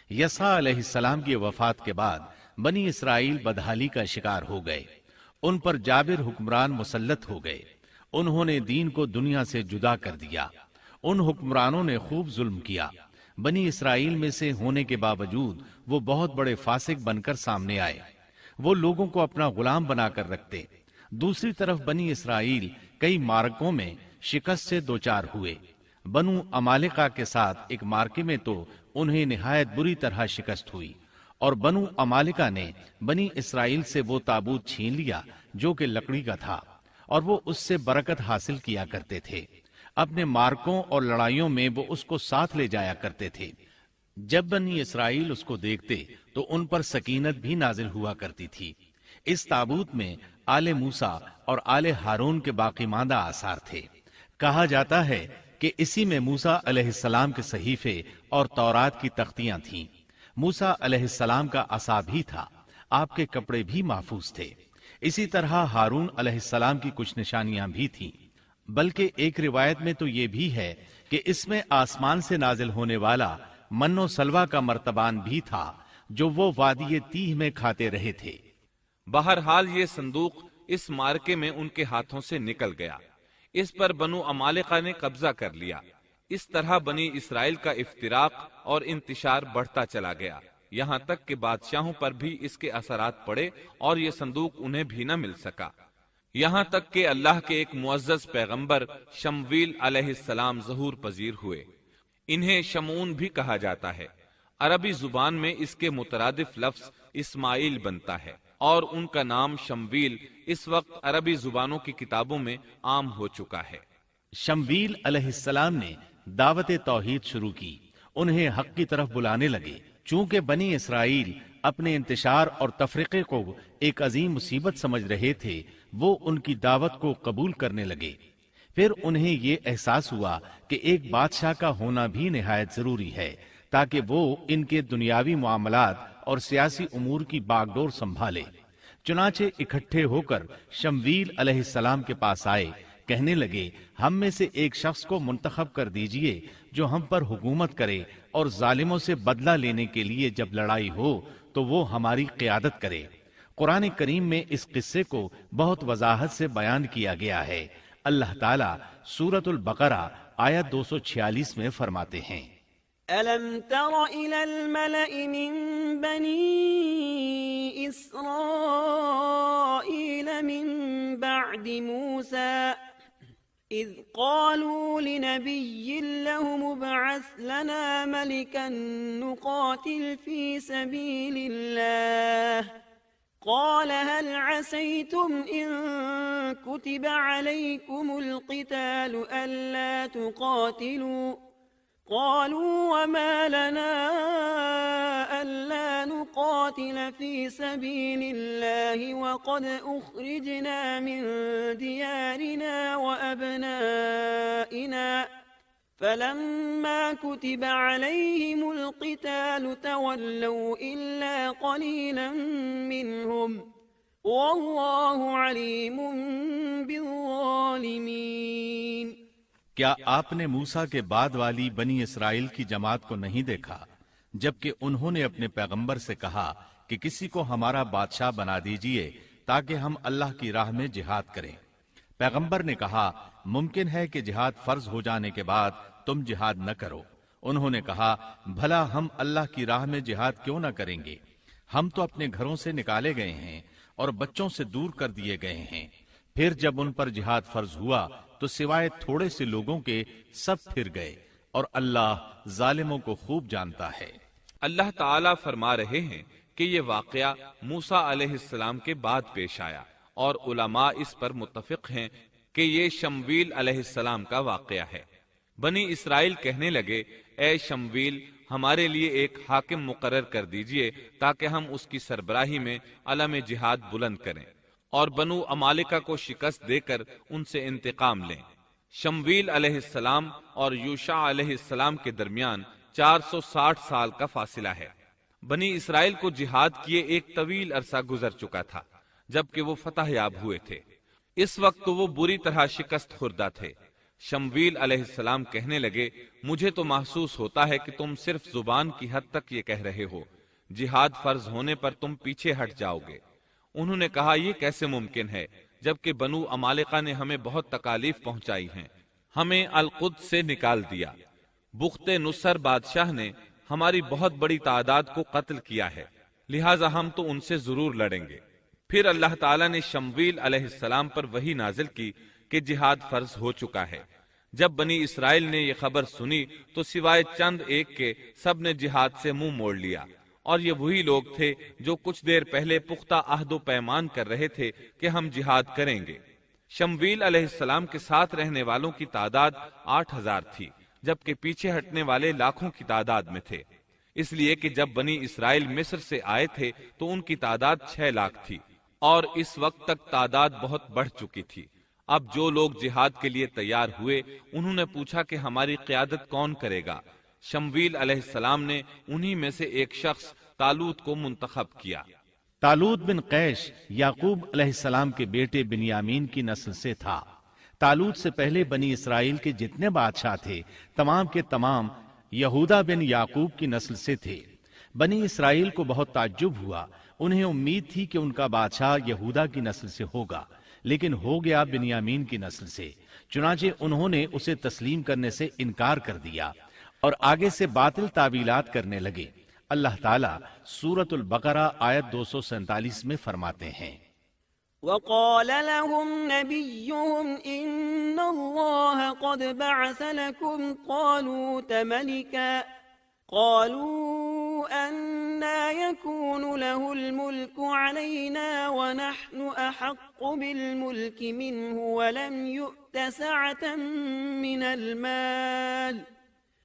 یسع علیہ السلام کی وفات کے بعد بنی اسرائیل بدحالی کا شکار ہو گئے۔ ان پر جابر حکمران مسلط ہو گئے۔ انہوں نے دین کو دنیا سے جدا کر دیا۔ ان حکمرانوں نے خوب ظلم کیا۔ بنی اسرائیل میں سے ہونے کے باوجود وہ بہت بڑے فاسق بن کر سامنے آئے۔ وہ لوگوں کو اپنا غلام بنا کر رکھتے۔ دوسری طرف بنی اسرائیل کئی معرکوں میں شکست سے دوچار ہوئے۔ بنو عمالقہ کے ساتھ ایک معرکے میں تو انہیں نہایت بری طرح شکست ہوئی، اور بنو عمالقہ نے بنی اسرائیل سے وہ تابوت چھین لیا جو کہ لکڑی کا تھا، اور وہ اس سے برکت حاصل کیا کرتے تھے۔ اپنے مارکوں اور لڑائیوں میں وہ اس کو ساتھ لے جایا کرتے تھے۔ جب بنی اسرائیل اس کو دیکھتے تو ان پر سکینت بھی نازل ہوا کرتی تھی۔ اس تابوت میں آل موسیٰ اور آل ہارون کے باقی ماندہ آثار تھے۔ کہا جاتا ہے کہ اسی میں موسیٰ علیہ السلام کے صحیفے اور تورات کی تختیاں تھیں۔ موسیٰ علیہ السلام کا عصا بھی تھا، آپ کے کپڑے بھی محفوظ تھے۔ اسی طرح ہارون علیہ السلام کی کچھ نشانیاں بھی تھیں، بلکہ ایک روایت میں تو یہ بھی ہے کہ اس میں آسمان سے نازل ہونے والا من و سلوہ کا مرتبان بھی تھا جو وہ وادی تیہ میں کھاتے رہے تھے۔ بہرحال یہ صندوق اس معرکے میں ان کے ہاتھوں سے نکل گیا۔ اس پر بنو عمالقہ نے قبضہ کر لیا۔ اس طرح بنی اسرائیل کا افتراق اور انتشار بڑھتا چلا گیا، یہاں تک کہ بادشاہوں پر بھی اس کے اثرات پڑے اور یہ صندوق انہیں بھی نہ مل سکا۔ یہاں تک کہ اللہ کے ایک معزز پیغمبر شمویل علیہ السلام ظہور پذیر ہوئے۔ انہیں شمعون بھی کہا جاتا ہے۔ عربی زبان میں اس کے مترادف لفظ اسماعیل بنتا ہے، اور ان کا نام شمویل اس وقت عربی زبانوں کی کتابوں میں عام ہو چکا ہے۔ شمویل علیہ السلام نے دعوت توحید شروع کی، انہیں حق کی طرف بلانے لگے۔ چونکہ بنی اسرائیل اپنے انتشار اور تفرقے کو ایک عظیم مصیبت سمجھ رہے تھے، وہ ان کی دعوت کو قبول کرنے لگے۔ پھر انہیں یہ احساس ہوا کہ ایک بادشاہ کا ہونا بھی نہایت ضروری ہے تاکہ وہ ان کے دنیاوی معاملات اور سیاسی امور کی باغ ڈور سنبھالے۔ چنانچہ اکٹھے ہو کر شمویل علیہ السلام کے پاس آئے، کہنے لگے ہم میں سے ایک شخص کو منتخب کر دیجئے جو ہم پر حکومت کرے، اور ظالموں سے بدلہ لینے کے لیے جب لڑائی ہو تو وہ ہماری قیادت کرے۔ قرآن کریم میں اس قصے کو بہت وضاحت سے بیان کیا گیا ہے۔ اللہ تعالیٰ سورۃ البقرہ آیت 246 میں فرماتے ہیں، أَلَمْ تَرَ إِلَى الْمَلَإِ مِنْ بَنِي إِسْرَائِيلَ مِنْ بَعْدِ مُوسَى إِذْ قَالُوا لِنَبِيٍّ لَهُمُ ابْعَثْ لَنَا مَلِكًا نُقَاتِلْ فِي سَبِيلِ اللَّهِ قال هل عسيتم إن كتب عليكم القتال ألا تقاتلوا قالوا وما لنا ألا نقاتل في سبيل الله وقد أخرجنا من ديارنا وأبنائنا فلما كتب عليهم القتال تولوا إلا قليلا منهم والله عليم بالظالمين۔ کیا آپ نے موسیٰ کے بعد والی بنی اسرائیل کی جماعت کو نہیں دیکھا جبکہ انہوں نے اپنے پیغمبر سے کہا کہ کسی کو ہمارا بادشاہ بنا دیجئے تاکہ ہم اللہ کی راہ میں جہاد کریں؟ پیغمبر نے کہا ممکن ہے کہ جہاد فرض ہو جانے کے بعد تم جہاد نہ کرو۔ انہوں نے کہا بھلا ہم اللہ کی راہ میں جہاد کیوں نہ کریں گے؟ ہم تو اپنے گھروں سے نکالے گئے ہیں اور بچوں سے دور کر دیے گئے ہیں۔ پھر جب ان پر جہاد فرض ہوا تو سوائے تھوڑے سے لوگوں کے سب پھر گئے، اور اللہ ظالموں کو خوب جانتا ہے۔ اللہ تعالیٰ فرما رہے ہیں کہ یہ واقعہ موسیٰ علیہ السلام کے بعد پیش آیا، اور علماء اس پر متفق ہیں کہ یہ شمویل علیہ السلام کا واقعہ ہے۔ بنی اسرائیل کہنے لگے اے شمویل ہمارے لیے ایک حاکم مقرر کر دیجئے تاکہ ہم اس کی سربراہی میں علم جہاد بلند کریں اور بنو عمالقہ کو شکست دے کر ان سے انتقام لیں۔ شمویل علیہ السلام اور یوشع علیہ السلام کے درمیان 460 سال کا فاصلہ ہے۔ بنی اسرائیل کو جہاد کیے ایک طویل عرصہ گزر چکا تھا جبکہ وہ فتح یاب ہوئے تھے۔ اس وقت تو وہ بری طرح شکست خوردہ تھے۔ شمویل علیہ السلام کہنے لگے، مجھے تو محسوس ہوتا ہے کہ تم صرف زبان کی حد تک یہ کہہ رہے ہو، جہاد فرض ہونے پر تم پیچھے ہٹ جاؤ گے۔ انہوں نے کہا، یہ کیسے ممکن ہے جبکہ بنو عمالقہ نے ہمیں بہت تکالیف پہنچائی ہیں، ہمیں القدس سے نکال دیا، بخت نصر بادشاہ نے ہماری بہت بڑی تعداد کو قتل کیا ہے، لہٰذا ہم تو ان سے ضرور لڑیں گے۔ پھر اللہ تعالیٰ نے شمویل علیہ السلام پر وحی نازل کی کہ جہاد فرض ہو چکا ہے۔ جب بنی اسرائیل نے یہ خبر سنی تو سوائے چند ایک کے سب نے جہاد سے منہ موڑ لیا، اور یہ وہی لوگ تھے جو کچھ دیر پہلے پختہ عہد و پیمان کر رہے تھے کہ ہم جہاد کریں گے۔ شمویل علیہ السلام کے ساتھ رہنے والوں کی تعداد 8000 تھی، جبکہ پیچھے ہٹنے والے لاکھوں کی تعداد میں تھے، اس لیے کہ جب بنی اسرائیل مصر سے آئے تھے تو ان کی تعداد 6 لاکھ تھی، اور اس وقت تک تعداد بہت بڑھ چکی تھی۔ اب جو لوگ جہاد کے لیے تیار ہوئے انہوں نے پوچھا کہ ہماری قیادت کون کرے گا؟ شمویل علیہ السلام نے انہی میں سے ایک شخص طالوت کو منتخب کیا۔ طالوت بن قیش یعقوب علیہ السلام کے بیٹے بنیامین کی نسل سے تھا۔ طالوت سے پہلے بنی اسرائیل کے جتنے بادشاہ تھے تمام کے تمام یہودا بن یعقوب کی نسل سے تھے۔ بنی اسرائیل کو بہت تعجب ہوا، انہیں امید تھی کہ ان کا بادشاہ یہودا کی نسل سے ہوگا، لیکن ہو گیا بنیامین کی نسل سے۔ چنانچہ انہوں نے اسے تسلیم کرنے سے انکار کر دیا اور آگے سے باطل تعویلات کرنے لگے۔ اللہ تعالیٰ سورۃ البقرہ آیت 247 میں فرماتے ہیں، وقال لهم نبيهم إن الله قد بعث لكم طالوت ملكا قالوا أنا يكون له الملك علينا ونحن أحق بالملك منه ولم يؤت سعة من المال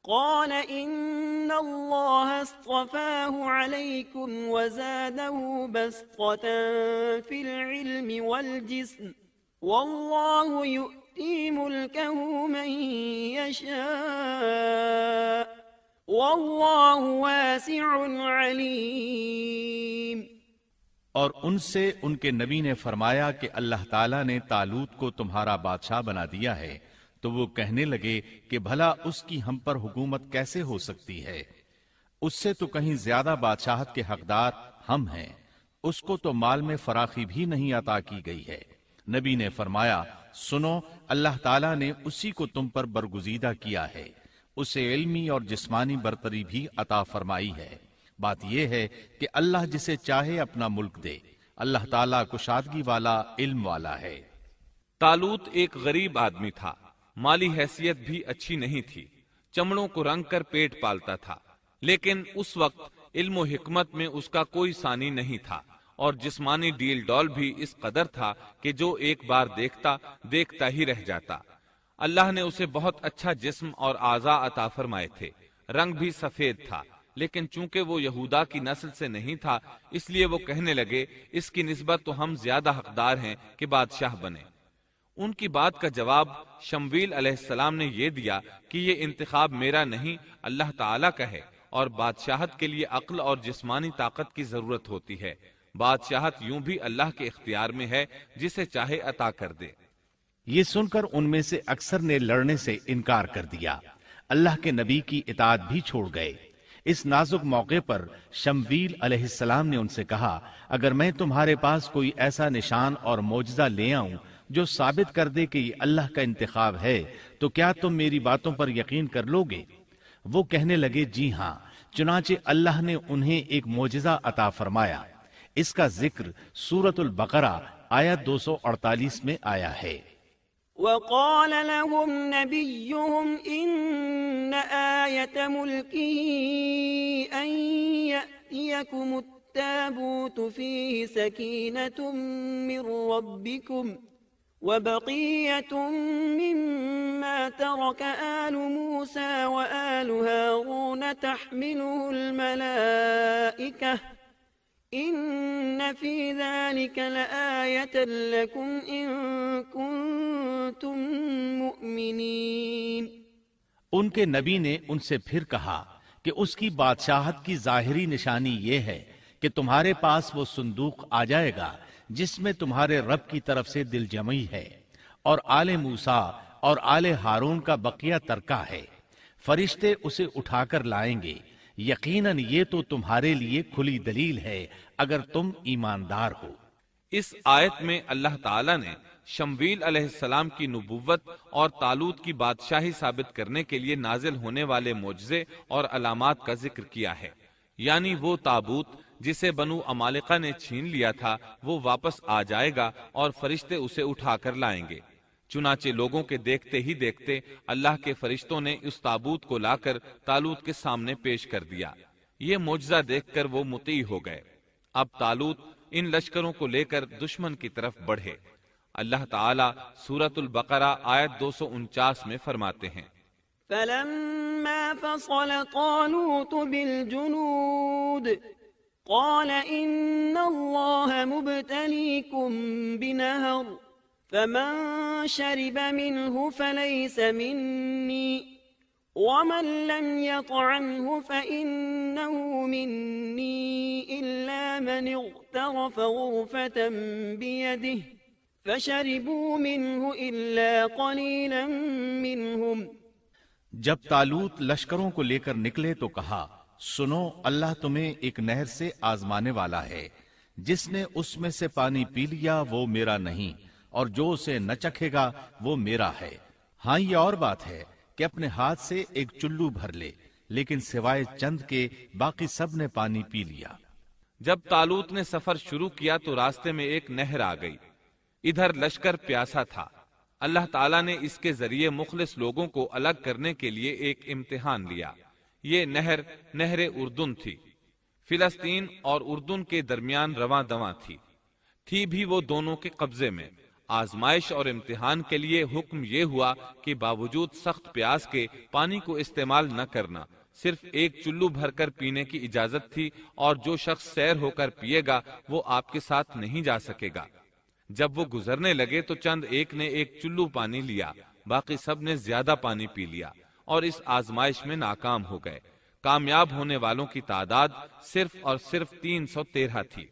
قال إن الله اصطفاه عليكم وزاده بسطة في العلم والجسم والله يؤتي ملكه من يشاء والله واسع عليم۔ اور ان سے ان کے نبی نے فرمایا کہ اللہ تعالیٰ نے طالوت کو تمہارا بادشاہ بنا دیا ہے، تو وہ کہنے لگے کہ بھلا اس کی ہم پر حکومت کیسے ہو سکتی ہے؟ اس سے تو کہیں زیادہ بادشاہت کے حقدار ہم ہیں، اس کو تو مال میں فراخی بھی نہیں عطا کی گئی ہے۔ نبی نے فرمایا، سنو، اللہ تعالیٰ نے اسی کو تم پر برگزیدہ کیا ہے، اسے علمی اور جسمانی برتری بھی عطا فرمائی ہے۔ بات یہ ہے کہ اللہ جسے چاہے اپنا ملک دے، اللہ تعالیٰ کشادگی والا، علم والا ہے۔ طالوت ایک غریب آدمی تھا، مالی حیثیت بھی اچھی نہیں تھی، چمڑوں کو رنگ کر پیٹ پالتا تھا، لیکن اس وقت علم و حکمت میں اس کا کوئی ثانی نہیں تھا، اور جسمانی ڈیل ڈول بھی اس قدر تھا کہ جو ایک بار دیکھتا ہی رہ جاتا۔ اللہ نے اسے بہت اچھا جسم اور اعضاء عطا فرمائے تھے، رنگ بھی سفید تھا، لیکن چونکہ وہ یہودا کی نسل سے نہیں تھا، اس لیے وہ کہنے لگے، اس کی نسبت تو ہم زیادہ حقدار ہیں کہ بادشاہ بنے۔ ان کی بات کا جواب شمویل علیہ السلام نے یہ دیا کہ یہ انتخاب میرا نہیں، اللہ تعالیٰ کا ہے، اور بادشاہت کے لیے عقل اور جسمانی طاقت کی ضرورت ہوتی ہے۔ بادشاہت یوں بھی اللہ کے اختیار میں ہے، جسے چاہے عطا کر دے۔ یہ سن کر ان میں سے اکثر نے لڑنے سے انکار کر دیا، اللہ کے نبی کی اطاعت بھی چھوڑ گئے۔ اس نازک موقع پر شمویل علیہ السلام نے ان سے کہا، اگر میں تمہارے پاس کوئی ایسا نشان اور معجزہ لے آؤں جو ثابت کر دے کہ یہ اللہ کا انتخاب ہے، تو کیا تم میری باتوں پر یقین کر لو گے؟ وہ کہنے لگے، جی ہاں۔ چنانچہ اللہ نے انہیں ایک معجزہ عطا فرمایا۔ اس کا ذکر سورۃ البقرہ آیت 248 میں آیا ہے۔ وقال لهم نبيهم إن آية ملكه أن يأتيكم التابوت فيه سكينة من ربكم وبقية مما ترك آل موسى وآل هارون تحمله الملائكة إن في ذلك لآية لكم إن كنتم مؤمنين۔ ان کے نبی نے ان سے پھر کہا کہ اس کی بادشاہت کی ظاہری نشانی یہ ہے کہ تمہارے پاس وہ صندوق آ جائے گا جس میں تمہارے رب کی طرف سے دل جمعی ہے، اور آل موسیٰ اور آل ہارون کا بقیہ ترکہ ہے، فرشتے اسے اٹھا کر لائیں گے، یقیناً یہ تو تمہارے لیے کھلی دلیل ہے اگر تم ایماندار ہو۔ اس آیت میں اللہ تعالیٰ نے شمویل علیہ السلام کی نبوت اور طالوت کی بادشاہی ثابت کرنے کے لیے نازل ہونے والے معجزے اور علامات کا ذکر کیا ہے، یعنی وہ تابوت جسے بنو عمالقہ نے چھین لیا تھا وہ واپس آ جائے گا اور فرشتے اسے اٹھا کر لائیں گے۔ چنانچہ لوگوں کے دیکھتے ہی دیکھتے اللہ کے فرشتوں نے اس تابوت کو لا کر طالوت کے سامنے پیش کر دیا۔ یہ معجزہ دیکھ کر وہ مطیع ہو گئے۔ اب طالوت ان لشکروں کو لے کر دشمن کی طرف بڑھے۔ اللہ تعالیٰ سورۃ البقرہ آیت 249 میں فرماتے ہیں، فلما فصل طالوت بالجنود قال إن الله مبتليكم بنهر فمن شرب منه فليس مني ومن لم يطعمه فإنه مني إلا من اغترف غرفة بيده فشربوا منه إلا قليلا منهم۔ جب طالوت لشکروں کو لے کر نکلے تو کہا، سنو، اللہ تمہیں ایک نہر سے آزمانے والا ہے، جس نے اس میں سے پانی پی لیا وہ میرا نہیں، اور جو اسے نہ چکھے گا وہ میرا ہے۔ ہاں یہ اور بات ہے کہ اپنے ہاتھ سے ایک چلو بھر لے، لیکن سوائے چند کے باقی سب نے پانی پی لیا۔ جب طالوت نے سفر شروع کیا تو راستے میں ایک نہر آ گئی، ادھر لشکر پیاسا تھا۔ اللہ تعالیٰ نے اس کے ذریعے مخلص لوگوں کو الگ کرنے کے لیے ایک امتحان لیا۔ یہ نہر اردن تھی، فلسطین اور اردن کے درمیان رواں دواں تھی بھی وہ دونوں کے قبضے میں۔ آزمائش اور امتحان کے لیے حکم یہ ہوا کہ باوجود سخت پیاس کے پانی کو استعمال نہ کرنا، صرف ایک چلو بھر کر پینے کی اجازت تھی، اور جو شخص سیر ہو کر پیے گا وہ آپ کے ساتھ نہیں جا سکے گا۔ جب وہ گزرنے لگے تو چند ایک نے ایک چلو پانی لیا، باقی سب نے زیادہ پانی پی لیا اور اس آزمائش میں ناکام ہو گئے۔ کامیاب ہونے والوں کی تعداد صرف اور صرف 313 تھی۔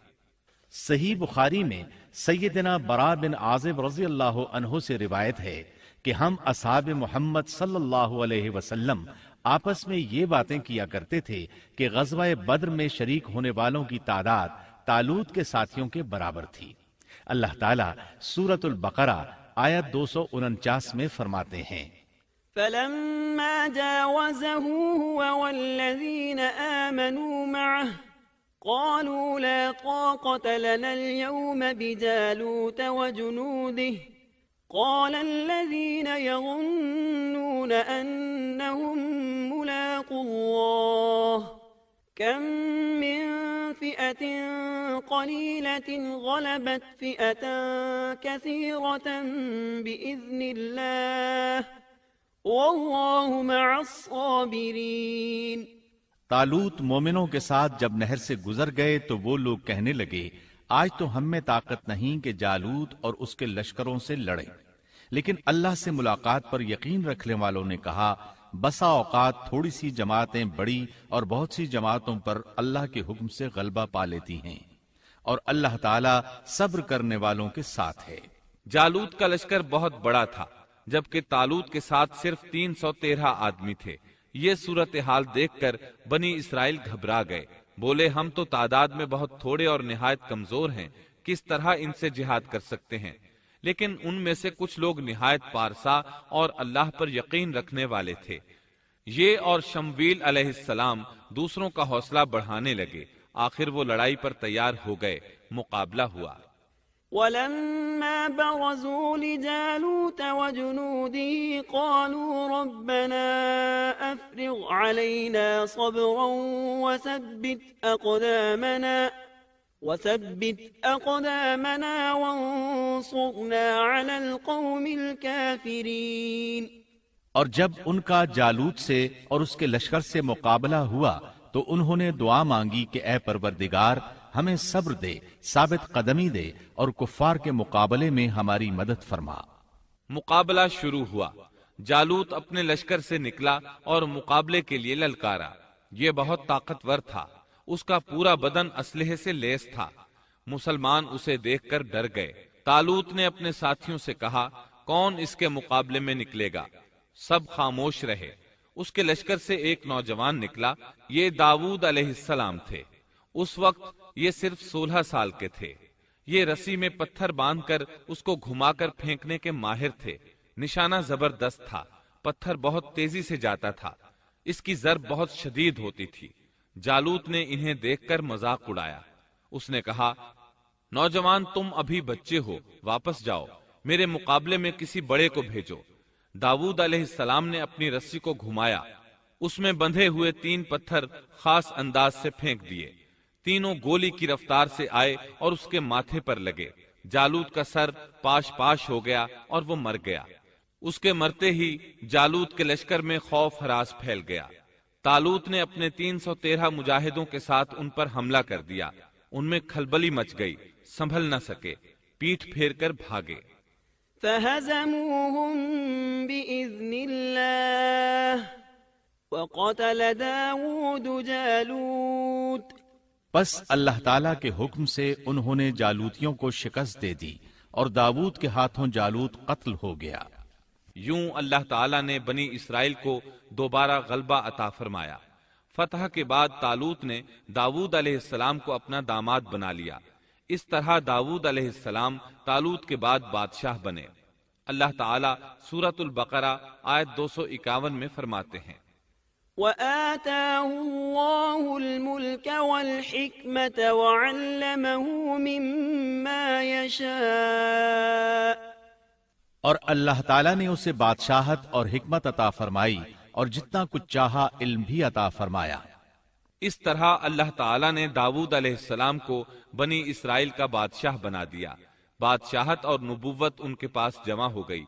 صحیح بخاری میں سیدنا برا بن عازب رضی اللہ عنہ سے روایت ہے کہ ہم اصحاب محمد صلی اللہ علیہ وسلم آپس میں یہ باتیں کیا کرتے تھے کہ غزوہ بدر میں شریک ہونے والوں کی تعداد طالوت کے ساتھیوں کے برابر تھی۔ اللہ تعالیٰ سورۃ البقرہ آیت 249 میں فرماتے ہیں، فلما جاوزه هو والذين آمنوا معه قالوا لا طاقة لنا اليوم بجالوت وجنوده قال الذين يظنون أنهم ملاقو الله كم من فئة قليلة غلبت فئة كثيرة بإذن الله واللہ مع الصابرین۔ طالوت مومنوں کے ساتھ جب نہر سے گزر گئے تو وہ لوگ کہنے لگے، آج تو ہم میں طاقت نہیں کہ جالوت اور اس کے لشکروں سے لڑیں، لیکن اللہ سے ملاقات پر یقین رکھنے والوں نے کہا، بسا اوقات تھوڑی سی جماعتیں بڑی اور بہت سی جماعتوں پر اللہ کے حکم سے غلبہ پا لیتی ہیں، اور اللہ تعالیٰ صبر کرنے والوں کے ساتھ ہے۔ جالوت کا لشکر بہت بڑا تھا، جبکہ طالوت کے ساتھ صرف 313 آدمی تھے۔ یہ صورتحال دیکھ کر بنی اسرائیل گھبرا گئے، بولے ہم تو تعداد میں بہت تھوڑے اور نہایت کمزور ہیں، کس طرح ان سے جہاد کر سکتے ہیں؟ لیکن ان میں سے کچھ لوگ نہایت پارسا اور اللہ پر یقین رکھنے والے تھے۔ یہ اور شمویل علیہ السلام دوسروں کا حوصلہ بڑھانے لگے، آخر وہ لڑائی پر تیار ہو گئے، مقابلہ ہوا۔ ولما برزوا لجالوت وجنوده قالوا ربنا أفرغ علينا صبرا وثبت أقدامنا وانصرنا على القوم الكافرين۔ اور جب ان کا جالوت سے اور اس کے لشکر سے مقابلہ ہوا تو انہوں نے دعا مانگی کہ اے پروردگار ہمیں صبر دے، ثابت قدمی دے اور کفار کے مقابلے میں ہماری مدد فرما۔ مقابلہ شروع ہوا۔ جالوت اپنے لشکر سے نکلا اور مقابلے کے لیے للکارا۔ یہ بہت طاقتور تھا، اس کا پورا بدن اسلحے سے لیس تھا۔ مسلمان اسے دیکھ کر ڈر گئے۔ طالوت نے اپنے ساتھیوں سے کہا، کون اس کے مقابلے میں نکلے گا؟ سب خاموش رہے۔ اس کے لشکر سے ایک نوجوان نکلا، یہ داؤد علیہ السلام تھے۔ اس وقت یہ صرف 16 سال کے تھے۔ یہ رسی میں پتھر باندھ کر اس کو گھما کر پھینکنے کے ماہر تھے۔ نشانہ زبردست تھا، پتھر بہت تیزی سے جاتا تھا، اس کی ضرب بہت شدید ہوتی تھی۔ جالوت نے انہیں دیکھ کر مذاق اڑایا۔ اس نے کہا، نوجوان تم ابھی بچے ہو، واپس جاؤ، میرے مقابلے میں کسی بڑے کو بھیجو۔ داؤد علیہ السلام نے اپنی رسی کو گھمایا، اس میں بندھے ہوئے 3 پتھر خاص انداز سے پھینک دیے۔ تینوں گولی کی رفتار سے آئے اور اس کے ماتھے پر لگے۔ جالوت کا سر پاش پاش ہو گیا اور وہ مر گیا۔ اس کے مرتے ہی جالوت کے لشکر میں خوف ہراس پھیل گیا۔ طالوت نے اپنے 313 مجاہدوں کے ساتھ ان پر حملہ کر دیا۔ ان میں کھلبلی مچ گئی، سنبھل نہ سکے، پیٹھ پھیر کر بھاگے۔ فهزموهم بإذن الله وقتل داود جالوت۔ بس اللہ تعالیٰ کے حکم سے انہوں نے جالوتیوں کو شکست دے دی اور داود کے ہاتھوں جالوت قتل ہو گیا۔ یوں اللہ تعالیٰ نے بنی اسرائیل کو دوبارہ غلبہ عطا فرمایا۔ فتح کے بعد طالوت نے داود علیہ السلام کو اپنا داماد بنا لیا۔ اس طرح داود علیہ السلام طالوت کے بعد بادشاہ بنے۔ اللہ تعالیٰ سورۃ البقرہ آیت 251 میں فرماتے ہیں، وآتاه الله الملك والحكمة وعلمه مما يشاء۔ اور اللہ تعالیٰ نے اسے بادشاہت اور حکمت عطا فرمائی اور جتنا کچھ چاہا علم بھی عطا فرمایا۔ اس طرح اللہ تعالیٰ نے داود علیہ السلام کو بنی اسرائیل کا بادشاہ بنا دیا۔ بادشاہت اور نبوت ان کے پاس جمع ہو گئی۔